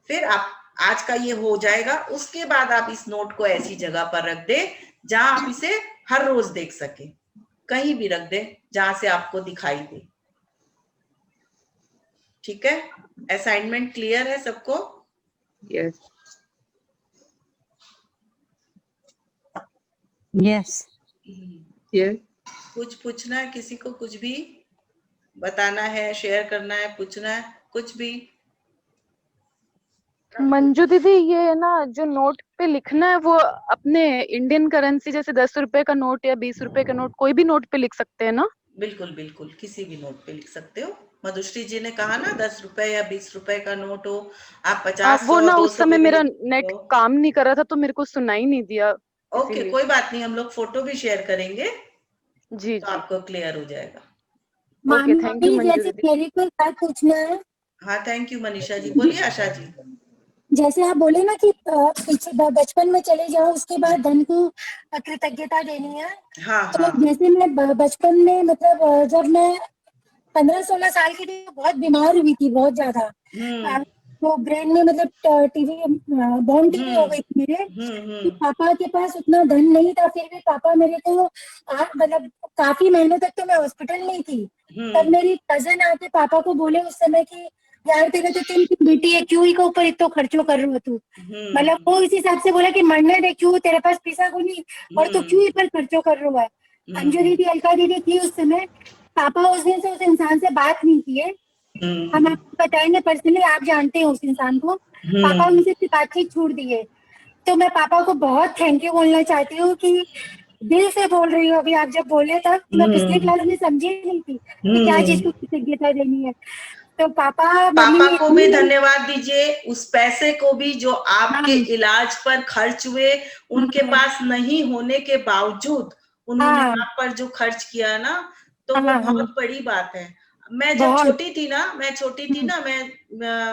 [SPEAKER 2] फिर आप आज का ये हो जाएगा, उसके बाद आप इस नोट को ऐसी जगह पर रख दे जहां आप इसे हर रोज देख सके, कहीं भी रख दे जहां से आपको दिखाई दे। ठीक है, असाइनमेंट क्लियर है सबको?
[SPEAKER 5] Yes yes yes.
[SPEAKER 2] कुछ पूछना है किसी को, कुछ भी? बताना है, शेयर करना है, पूछना है, कुछ भी?
[SPEAKER 8] मंजू दीदी, ये ना जो नोट पे लिखना है वो अपने इंडियन करेंसी जैसे 10 रुपए का नोट या 20 रुपए का नोट कोई भी नोट पे लिख सकते हैं ना?
[SPEAKER 2] बिल्कुल बिल्कुल, किसी भी नोट पे लिख सकते हो। मधुश्री जी ने कहा ना 10 रुपए या 20 रुपए का नोट हो, आप 50,
[SPEAKER 8] वो
[SPEAKER 2] 100,
[SPEAKER 8] ना उस
[SPEAKER 2] 200
[SPEAKER 8] समय
[SPEAKER 2] पे भी
[SPEAKER 8] मेरा
[SPEAKER 2] लिख सकते
[SPEAKER 8] नेट
[SPEAKER 2] हो।
[SPEAKER 8] काम नहीं कर रहा था तो मेरे को सुनाई नहीं दिया,
[SPEAKER 2] ओके,
[SPEAKER 8] इसीलिए।
[SPEAKER 2] कोई बात नहीं, हम लोग फोटो भी शेयर करेंगे
[SPEAKER 8] जी
[SPEAKER 2] तो
[SPEAKER 8] जी।
[SPEAKER 2] आपको क्लियर हो जाएगा।
[SPEAKER 8] ओके, थैंक यू
[SPEAKER 4] मामी
[SPEAKER 8] मंजू
[SPEAKER 4] जैसे
[SPEAKER 8] दीदी।
[SPEAKER 4] मेरे को एक बात पूछना है।
[SPEAKER 2] हाँ, थैंक यू मनीषा जी। बोलिए आशा जी।
[SPEAKER 4] जैसे आप बोले ना कि पीछे बचपन में चले जाओ, उसके बाद धन को कृतज्ञता देनी है।
[SPEAKER 2] हाँ
[SPEAKER 4] तो
[SPEAKER 2] हाँ।
[SPEAKER 4] जैसे मैं बचपन में मतलब जब मैं 15-16 साल की थी तो बहुत बीमार हुई थी, बहुत ज्यादा।
[SPEAKER 2] हम्म
[SPEAKER 4] तो ब्रेन में मतलब टीवी बोन टीवी हो
[SPEAKER 2] हम्म
[SPEAKER 4] गई थी मेरे। तो
[SPEAKER 2] हम्म।
[SPEAKER 4] पापा के पास उतना धन नहीं था, फिर भी पापा मेरे को मतलब काफी महीनों तक तो मैं हॉस्पिटल में ही थी। तब
[SPEAKER 2] हम्म
[SPEAKER 4] मेरी कजन आके पापा को बोले उस समय कि यार तेरे तो 3 बेटी है, क्यों ही के ऊपर इतना खर्चो कर रहे हो तू। मतलब
[SPEAKER 2] हम्म
[SPEAKER 4] वो इस हिसाब से बोला कि मरने दे, क्यों तेरे पास पैसा को नहीं और तू क्यों ही पर खर्चो कर रहा है। अंजू
[SPEAKER 2] हम्म
[SPEAKER 4] दीदी, अलका दीदी थी उस समय। पापा उस दिन से उस इंसान से बात नहीं किए। हम
[SPEAKER 2] हम्म
[SPEAKER 4] आपको बताएंगे पर्सनली, आप जानते हैं उस इंसान को। पापा
[SPEAKER 2] हम्म
[SPEAKER 4] उनसे बातचीत छूट दिए। तो मैं पापा को बहुत थैंक यू बोलना चाहती हूँ कि दिल से बोल रही हूँ। अभी आप जब बोले तब तो मैं पिछले
[SPEAKER 2] हम्म
[SPEAKER 4] क्लास में समझी नहीं थी कि क्या चीज
[SPEAKER 2] हम्म।
[SPEAKER 4] को कृतज्ञता देनी है। तो पापा मम्मी
[SPEAKER 2] पापा
[SPEAKER 4] ने
[SPEAKER 2] को भी
[SPEAKER 4] इतनी।
[SPEAKER 2] धन्यवाद दीजिए, उस पैसे को भी जो आपके
[SPEAKER 4] हाँ
[SPEAKER 2] इलाज पर खर्च हुए, उनके
[SPEAKER 4] हाँ
[SPEAKER 2] पास नहीं होने के बावजूद उन्होंने
[SPEAKER 4] हाँ
[SPEAKER 2] आप पर जो खर्च किया ना, तो वो
[SPEAKER 4] हाँ हाँ,
[SPEAKER 2] बहुत बड़ी बात है। मैं जब
[SPEAKER 4] बहुत।
[SPEAKER 2] छोटी थी ना,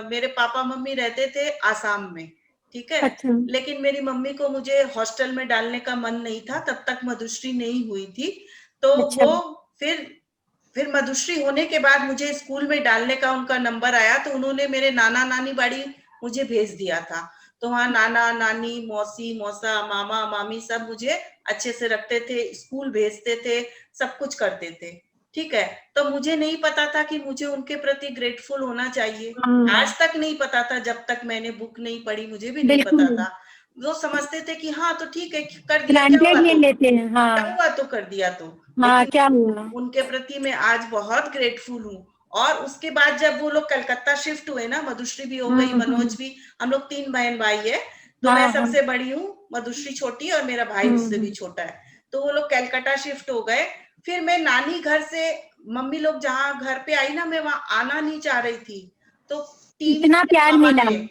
[SPEAKER 2] मेरे पापा मम्मी रहते थे आसाम में, ठीक है।
[SPEAKER 4] अच्छा
[SPEAKER 2] लेकिन मेरी मम्मी को मुझे हॉस्टल में डालने का मन नहीं था, तब तक मधुश्री नहीं हुई थी। तो
[SPEAKER 4] अच्छा
[SPEAKER 2] वो फिर फिर मधुश्री होने के बाद मुझे स्कूल में डालने का उनका नंबर आया, तो उन्होंने मेरे नाना नानी बाड़ी मुझे भेज दिया था। तो वहाँ नाना नानी, मौसी मौसा, मामा मामी सब मुझे अच्छे से रखते थे, स्कूल भेजते थे, सब कुछ करते थे, ठीक है। तो मुझे नहीं पता था कि मुझे उनके प्रति ग्रेटफुल होना चाहिए।
[SPEAKER 4] हाँ
[SPEAKER 2] आज तक नहीं पता था, जब तक मैंने बुक नहीं पढ़ी मुझे भी नहीं पता
[SPEAKER 4] बिल्कुल।
[SPEAKER 2] था। वो समझते थे कि हाँ तो ठीक है, कर दिया, क्या
[SPEAKER 4] ग्रांटेड
[SPEAKER 2] हुआ
[SPEAKER 4] ले
[SPEAKER 2] तो,
[SPEAKER 4] लेते हैं।
[SPEAKER 2] क्या
[SPEAKER 4] हाँ
[SPEAKER 2] हुआ तो कर दिया तो।
[SPEAKER 4] हाँ,
[SPEAKER 2] लेकिन
[SPEAKER 4] क्या हुआ।
[SPEAKER 2] उनके प्रति मैं आज बहुत ग्रेटफुल हूँ। और उसके बाद जब वो लोग कलकत्ता शिफ्ट हुए ना, मधुश्री भी हो गई, मनोज भी, हम लोग 3 बहन भाई है। तो मैं
[SPEAKER 4] हाँ हाँ
[SPEAKER 2] सबसे बड़ी हूँ, मधुश्री छोटी, और मेरा भाई उससे भी
[SPEAKER 4] हम्म।
[SPEAKER 2] छोटा है। तो वो लोग कलकत्ता शिफ्ट हो गए। फिर मैं नानी घर से, मम्मी लोग जहाँ घर पे आई ना, मैं वहां आना नहीं चाह रही थी। तो टीवी
[SPEAKER 4] इतना
[SPEAKER 2] लिया
[SPEAKER 4] प्यार
[SPEAKER 2] पापा
[SPEAKER 4] मिला।
[SPEAKER 2] ने।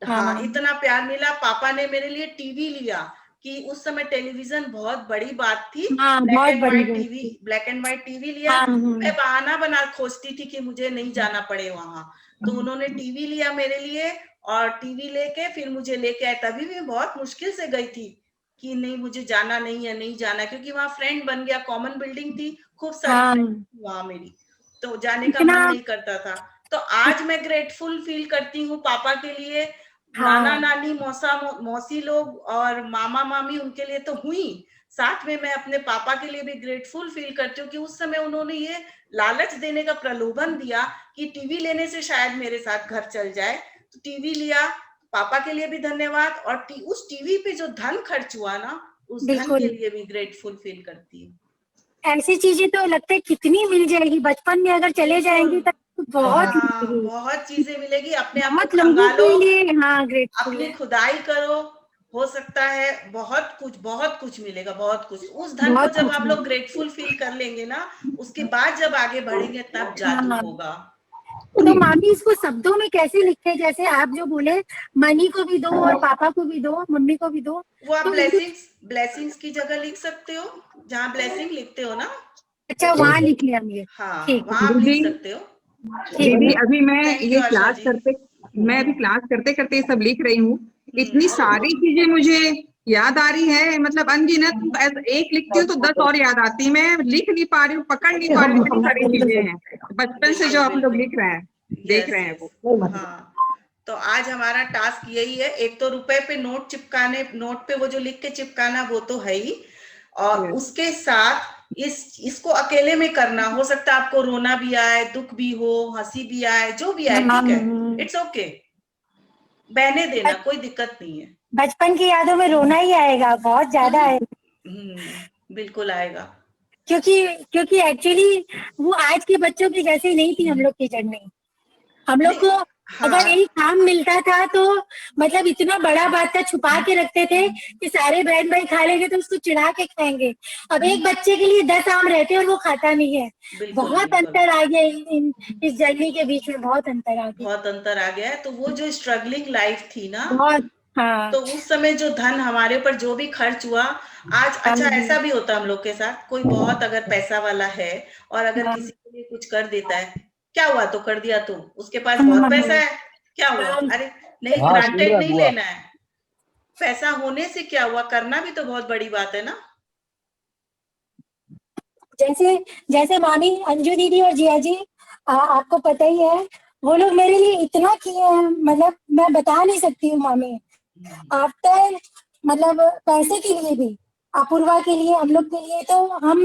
[SPEAKER 2] हाँ,
[SPEAKER 4] हाँ
[SPEAKER 2] इतना प्यार मिला, पापा ने मेरे लिए टीवी लिया। कि उस समय टेलीविजन बहुत बड़ी बात थी।
[SPEAKER 4] हाँ, बहुत बड़ी बात थी।
[SPEAKER 2] ब्लैक एंड व्हाइट टीवी लिया।
[SPEAKER 4] हाँ
[SPEAKER 2] मैं बहाना बना खोजती थी कि मुझे नहीं जाना पड़े वहां। तो उन्होंने टीवी लिया मेरे लिए, और टीवी लेके फिर मुझे लेके आए। तभी मैं बहुत मुश्किल से गई थी कि नहीं, मुझे जाना नहीं है, नहीं जाना, क्योंकि वहां फ्रेंड बन गया, कॉमन बिल्डिंग थी, खूब सारी
[SPEAKER 4] हाँ,
[SPEAKER 2] फ्रेंड वहां मेरी। तो जाने का
[SPEAKER 4] इतना।
[SPEAKER 2] मन नहीं करता था। तो आज मैं ग्रेटफुल फील करती हूँ पापा के लिए। नाना
[SPEAKER 4] हाँ
[SPEAKER 2] नानी, मौसा मौसी लोग और मामा मामी, उनके लिए तो हुई। साथ में मैं अपने पापा के लिए भी ग्रेटफुल फील करती हूँ कि उस समय उन्होंने ये लालच देने का प्रलोभन दिया कि टीवी लेने से शायद मेरे साथ घर चल जाए। तो टीवी लिया। पापा के लिए भी धन्यवाद। और उस टीवी पे जो धन खर्च हुआ ना, उस धन के
[SPEAKER 4] बिल्कुल।
[SPEAKER 2] लिए भी ग्रेटफुल फील करती हूँ।
[SPEAKER 4] ऐसी चीजें तो लगता है कितनी मिल जाएगी, बचपन में अगर चले
[SPEAKER 2] बिल्कुल।
[SPEAKER 4] जाएंगी तब तो बहुत
[SPEAKER 2] हाँ,
[SPEAKER 4] मिलेगी।
[SPEAKER 2] बहुत चीजें मिलेगी, अपने आप को
[SPEAKER 4] बहुत लोगों
[SPEAKER 2] खंगालो,
[SPEAKER 4] के लिए हाँ ग्रेटफुल
[SPEAKER 2] अपनी
[SPEAKER 4] है।
[SPEAKER 2] खुदाई करो। हो सकता है बहुत कुछ मिलेगा, बहुत कुछ। उस धन को
[SPEAKER 4] बहुत
[SPEAKER 2] जब
[SPEAKER 4] कुछ
[SPEAKER 2] आप
[SPEAKER 4] है।
[SPEAKER 2] लोग ग्रेटफुल फील कर लेंगे ना, उसके बाद जब आगे बढ़ेंगे तब जादू
[SPEAKER 4] हाँ,
[SPEAKER 2] होगा।
[SPEAKER 4] तो मामी इसको शब्दों में कैसे लिखते हैं, जैसे आप जो बोले मनी को भी दो और पापा को भी दो, मम्मी को भी दो।
[SPEAKER 2] वो आप
[SPEAKER 4] तो
[SPEAKER 2] ब्लेसिंग्स की जगह लिख सकते हो, जहाँ ब्लेसिंग लिखते हो ना।
[SPEAKER 4] अच्छा, वहां लिख लिया हमने।
[SPEAKER 2] हाँ,
[SPEAKER 4] ठीक
[SPEAKER 2] वहां
[SPEAKER 4] है
[SPEAKER 2] आप लिख
[SPEAKER 9] दीदी
[SPEAKER 2] सकते हो।
[SPEAKER 4] ठीक
[SPEAKER 9] दीदी,
[SPEAKER 4] है।
[SPEAKER 9] अभी मैं
[SPEAKER 2] थैंक यू
[SPEAKER 9] ये
[SPEAKER 2] आशा
[SPEAKER 9] क्लास
[SPEAKER 2] जी।
[SPEAKER 9] करते मैं अभी क्लास करते करते ये सब लिख रही हूँ। इतनी
[SPEAKER 2] हम्म।
[SPEAKER 9] सारी चीजें मुझे याद आ रही है, मतलब अनगिनत। एक लिखती हूँ तो 10 और याद आती है। मैं लिख नहीं पा रही हूँ, पकड़ नहीं पा रही हूँ, इतनी सारी चीजें हैं बचपन से जो
[SPEAKER 2] बिल्कुल
[SPEAKER 9] हम लोग
[SPEAKER 2] बिल्कुल।
[SPEAKER 9] लिख रहे हैं, देख
[SPEAKER 2] यस
[SPEAKER 9] रहे हैं
[SPEAKER 2] यस।
[SPEAKER 9] वो।
[SPEAKER 2] हाँ, तो आज हमारा टास्क यही है। एक तो रुपए पे नोट चिपकाने, नोट पे वो जो लिख के चिपकाना, वो तो है ही। और
[SPEAKER 9] Yes.
[SPEAKER 2] उसके साथ इसको अकेले में करना। हो सकता है आपको रोना भी आए, दुख भी हो, हंसी भी आए, जो भी आए, ठीक है, इट्स ओके। बहने देना, कोई दिक्कत नहीं है।
[SPEAKER 4] बचपन की यादों में रोना ही आएगा, बहुत ज्यादा आएगा।
[SPEAKER 2] बिल्कुल आएगा।
[SPEAKER 4] क्योंकि एक्चुअली वो आज के बच्चों की जैसी नहीं थी हम लोग की जर्नी। हम लोग को अगर एक काम मिलता था तो मतलब इतना बड़ा बात था, छुपा के रखते थे कि सारे बहन भाई खा लेंगे तो उसको चिढ़ा के खाएंगे। अब एक बच्चे के लिए 10 आम रहते हैं और वो खाता नहीं है। बहुत अंतर आ गया इस जर्नी के बीच में, बहुत अंतर आ गया,
[SPEAKER 2] बहुत अंतर आ गया है। तो वो जो स्ट्रगलिंग लाइफ थी ना,
[SPEAKER 4] बहुत। हाँ,
[SPEAKER 2] तो उस समय जो धन हमारे ऊपर जो भी खर्च हुआ, आज अच्छा ऐसा भी होता है हम लोग के साथ, कोई बहुत अगर पैसा वाला है और अगर किसी के लिए कुछ कर देता है, क्या हुआ तो कर दिया, तो उसके पास बहुत पैसा है, क्या हुआ, अरे नहीं, ग्रांटेड नहीं लेना है, पैसा होने से क्या हुआ, करना भी तो बहुत बड़ी बात है ना।
[SPEAKER 4] जैसे जैसे मामी अंजू दीदी और जिया जी, आपको पता ही है, वो लोग मेरे लिए इतना किए हैं, मतलब मैं बता नहीं सकती हूँ मामी। आफ्टर मतलब पैसे के लिए भी, अपूर्वा के लिए, हम लोग के लिए, तो हम,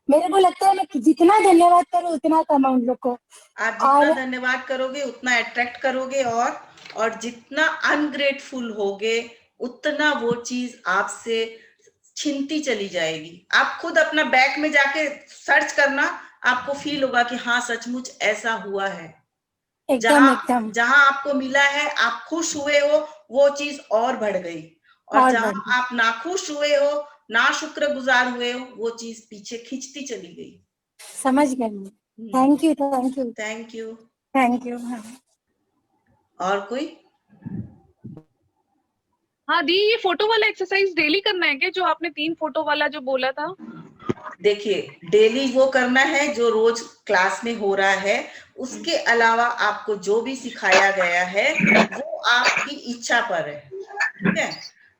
[SPEAKER 4] मेरे को लगता है मैं जितना धन्यवाद करूँ उतना कम है उन लोग को।
[SPEAKER 2] आप जितना धन्यवाद करोगे उतना अट्रैक्ट करोगे, और जितना अनग्रेटफुल होगे उतना वो चीज आपसे छीनती चली जाएगी। आप खुद अपना बैक में जाके सर्च करना, आपको फील होगा कि हाँ सचमुच ऐसा हुआ है।
[SPEAKER 4] एकदम
[SPEAKER 2] जहां आपको मिला है, आप खुश हुए हो, वो चीज और बढ़ गई, और जहां आप नाखुश हुए हो, ना शुक्रगुजार हुए हो, वो चीज पीछे खींचती चली गई।
[SPEAKER 4] समझ गई। Thank you, thank you,
[SPEAKER 2] thank you,
[SPEAKER 4] thank you.
[SPEAKER 2] और कोई?
[SPEAKER 8] हाँ दी, ये फोटो वाला एक्सरसाइज डेली करना है क्या, जो आपने 3 फोटो वाला जो बोला था?
[SPEAKER 2] देखिए, डेली वो करना है जो रोज क्लास में हो रहा है। उसके अलावा आपको जो भी सिखाया गया है वो आपकी इच्छा पर है, ठीक है।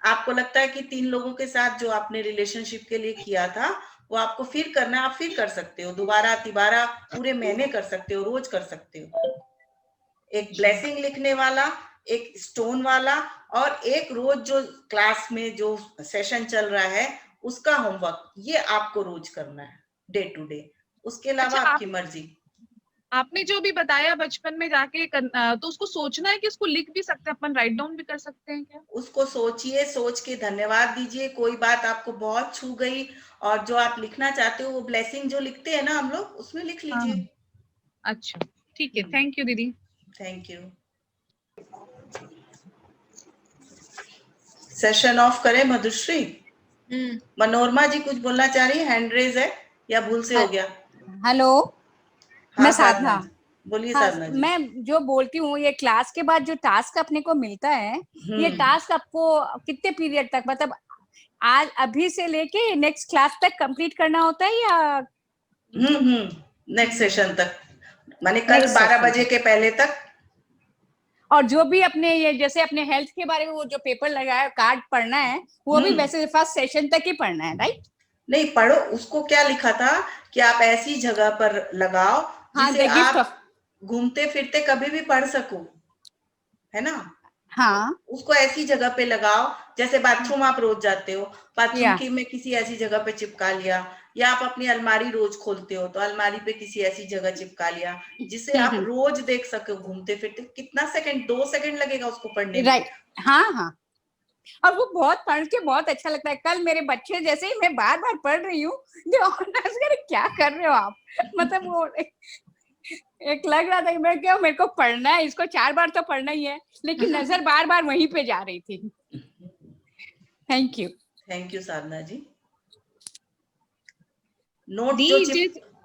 [SPEAKER 2] आपको लगता है कि 3 लोगों के साथ जो आपने रिलेशनशिप के लिए किया था वो आपको फिर करना है, आप फिर कर सकते हो, दोबारा तिबारा पूरे महीने कर सकते हो, रोज कर सकते हो। एक ब्लेसिंग लिखने वाला, एक स्टोन वाला, और एक रोज जो क्लास में जो सेशन चल रहा है उसका होमवर्क, ये आपको रोज करना है, डे टू डे। उसके अलावा आपकी मर्जी।
[SPEAKER 8] आपने जो भी बताया बचपन में जाके तो उसको सोचना है कि उसको लिख भी सकते हैं अपन, राइट डाउन भी कर सकते हैं क्या?
[SPEAKER 2] उसको सोचिए, सोच के धन्यवाद दीजिए। कोई बात आपको बहुत छू गई और जो आप लिखना चाहते हो, वो ब्लेसिंग जो लिखते हैं ना हम लोग, उसमें लिख लीजिए।
[SPEAKER 8] अच्छा, ठीक है, थैंक यू दीदी।
[SPEAKER 2] Thank you. सेशन ऑफ करें मधुश्री? मनोरमा जी कुछ बोलना चाह रही है, हैंड रेज है या भूल से हो गया?
[SPEAKER 5] हेलो, मैं साधना।
[SPEAKER 2] बोलिए।
[SPEAKER 5] हाँ,
[SPEAKER 2] साधना जी।
[SPEAKER 5] मैं जो बोलती हूँ, ये क्लास के बाद जो टास्क अपने को मिलता है, ये टास्क आपको कितने पीरियड तक, मतलब आज अभी से लेके नेक्स्ट क्लास तक कंप्लीट करना होता है या?
[SPEAKER 2] नेक्स्ट सेशन तक, माने कल 12 बजे के पहले तक।
[SPEAKER 5] और जो भी अपने ये जैसे अपने हेल्थ के बारे में वो जो पेपर लगाया, कार्ड पढ़ना है, वो भी वैसे फर्स्ट सेशन तक ही पढ़ना है, राइट?
[SPEAKER 2] नहीं, पढ़ो। उसको क्या लिखा था कि आप ऐसी जगह पर लगाओ जिसे आप घूमते फिरते कभी भी पढ़ सको, है ना?
[SPEAKER 5] हाँ,
[SPEAKER 2] उसको ऐसी जगह पे लगाओ, जैसे बाथरूम आप रोज जाते हो, बाथरूम की में किसी ऐसी जगह पे चिपका लिया, या आप अपनी अलमारी रोज खोलते हो तो अलमारी पे किसी ऐसी जगह चिपका लिया जिसे आप रोज देख सको घूमते फिरते। कितना सेकंड, 2 सेकंड लगेगा उसको पढ़ने में,
[SPEAKER 5] राइट। हाँ हाँ, और वो बहुत पढ़ के बहुत अच्छा लगता है। कल मेरे बच्चे जैसे ही मैं बार बार पढ़ रही हूँ, क्या कर रहे हो आप, मतलब वो एक लग रहा था कि मैं क्या, मेरे को पढ़ना है, इसको 4 बार तो पढ़ना ही है, लेकिन नजर बार बार वहीं पे जा रही थी। Thank you.
[SPEAKER 2] Thank you Sadhana ji. Note जो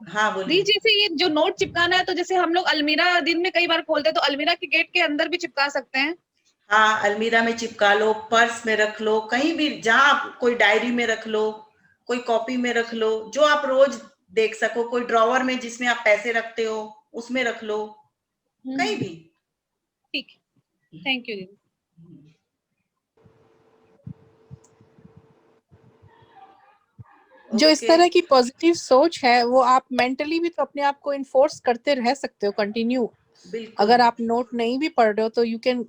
[SPEAKER 2] हाँ बोलिए।
[SPEAKER 8] जैसे ये जो नोट चिपकाना है, तो जैसे हम लोग अलमीरा दिन में कई बार खोलते हैं, तो अलमीरा के गेट के अंदर भी चिपका सकते हैं?
[SPEAKER 2] हाँ, अलमीरा में चिपका लो, पर्स में रख लो, कहीं भी, जहां आप, कोई डायरी में रख लो, कोई कॉपी में रख लो, जो आप रोज देख सको, कोई ड्रॉवर में जिसमें आप पैसे रखते हो उसमें रख लो, कहीं भी।
[SPEAKER 8] ठीक, थैंक यू दीदी।
[SPEAKER 10] जो इस तरह की पॉजिटिव सोच है, वो आप मेंटली भी तो अपने आप को इन्फोर्स करते रह सकते हो कंटिन्यू। अगर आप नोट नहीं भी पढ़ रहे हो तो you can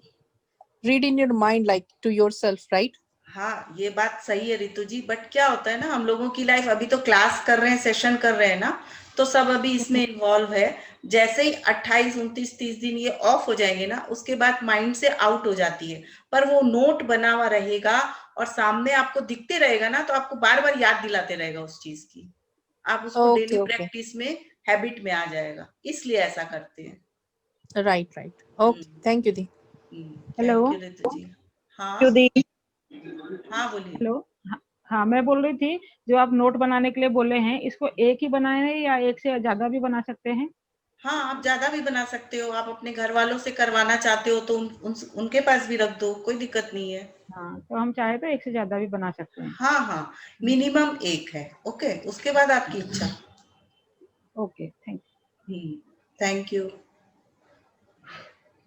[SPEAKER 10] read in your mind like to yourself, right?
[SPEAKER 2] हाँ, ये बात सही है रितु जी, बट क्या होता है ना, हम लोगों की लाइफ, अभी तो क्लास कर रहे हैं, सेशन कर रहे हैं ना, तो सब अभी इसमें इन्वॉल्व है। जैसे ही 28, 29, 30 दिन ये ऑफ हो जाएंगे ना, उसके बाद माइंड से आउट हो जाती है, पर वो नोट बना हुआ रहेगा और सामने आपको दिखते रहेगा ना, तो आपको बार बार याद दिलाते रहेगा उस चीज की। आप उसको डेली
[SPEAKER 10] ओके
[SPEAKER 2] प्रैक्टिस में हैबिट में आ जाएगा, इसलिए ऐसा करते हैं।
[SPEAKER 10] राइट ओके थैंक यू दी।
[SPEAKER 11] Hello.
[SPEAKER 2] Thank you Ritu ji. हाँ
[SPEAKER 11] दी।
[SPEAKER 2] हाँ बोलिए।
[SPEAKER 11] हेलो। हाँ, मैं बोल रही थी, जो आप नोट बनाने के लिए बोले हैं, इसको एक ही बनाए हैं या एक से ज्यादा भी बना सकते हैं?
[SPEAKER 2] हाँ, आप ज्यादा भी बना सकते हो, आप अपने घर वालों से करवाना चाहते हो तो उनके पास भी रख दो, कोई दिक्कत नहीं है।
[SPEAKER 11] हाँ, तो हम चाहे तो एक से ज्यादा भी बना सकते हैं।
[SPEAKER 2] हाँ, मिनिमम एक है। ओके, उसके बाद आपकी इच्छा।
[SPEAKER 11] Okay, thank
[SPEAKER 2] you. Thank you.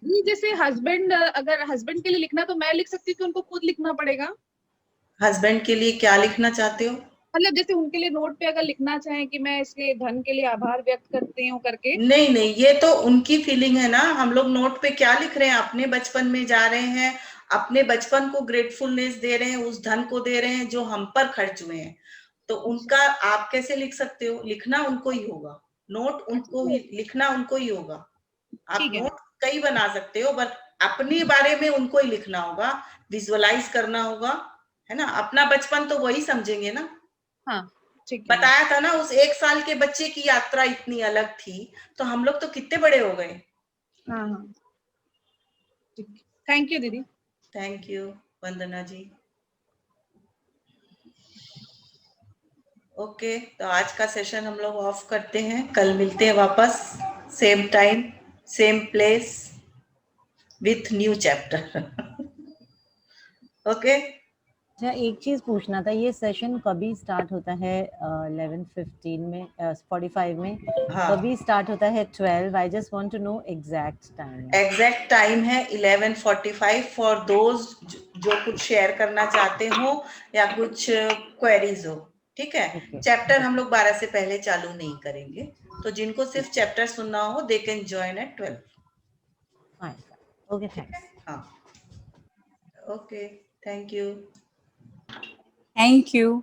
[SPEAKER 8] ये जैसे हस्बैंड, अगर हस्बैंड के लिए लिखना तो मैं लिख सकती हूँ कि उनको खुद लिखना पड़ेगा?
[SPEAKER 2] हस्बैंड के लिए क्या लिखना चाहते हो?
[SPEAKER 8] मतलब जैसे उनके लिए नोट पे अगर लिखना चाहें कि मैं इसके धन के लिए आभार व्यक्त करती हूँ करके।
[SPEAKER 2] नहीं, ये तो उनकी फीलिंग है ना। हम लोग नोट पे क्या लिख रहे हैं, अपने बचपन में जा रहे हैं, अपने बचपन को ग्रेटफुलनेस दे रहे हैं, उस धन को दे रहे हैं जो हम पर खर्च हुए हैं। तो उनका आप कैसे लिख सकते हो? लिखना उनको ही होगा, नोट उनको ही लिखना, उनको ही होगा। आप नोट कई बना सकते हो, बट अपने बारे में उनको ही लिखना होगा, विजुअलाइज करना होगा, है ना। अपना बचपन तो वही समझेंगे ना।
[SPEAKER 8] हाँ, ठीक है।
[SPEAKER 2] बताया था ना, उस 1 साल के बच्चे की यात्रा इतनी अलग थी, तो हम लोग तो कितने बड़े हो गए।
[SPEAKER 8] हाँ, थैंक यू दीदी।
[SPEAKER 2] Thank you Vandana ji. Okay, तो आज का सेशन हम लोग ऑफ करते हैं। कल मिलते हैं वापस, same time same place with new chapter. Okay.
[SPEAKER 3] अच्छा, एक चीज पूछना था, ये सेशन कभी स्टार्ट होता है? 11:15 में, 45 में।
[SPEAKER 2] हाँ,
[SPEAKER 3] कभी स्टार्ट होता है 12? I just want to know exact time.
[SPEAKER 2] Exact time है 11:45 फॉर दोज जो कुछ शेयर करना चाहते हो या कुछ क्वेरीज हो। ठीक है, चैप्टर हम लोग 12 से पहले चालू नहीं करेंगे, तो जिनको सिर्फ चैप्टर सुनना हो they can join at 12।
[SPEAKER 3] Okay, thanks.
[SPEAKER 2] हाँ, okay, thank you.
[SPEAKER 5] Thank you.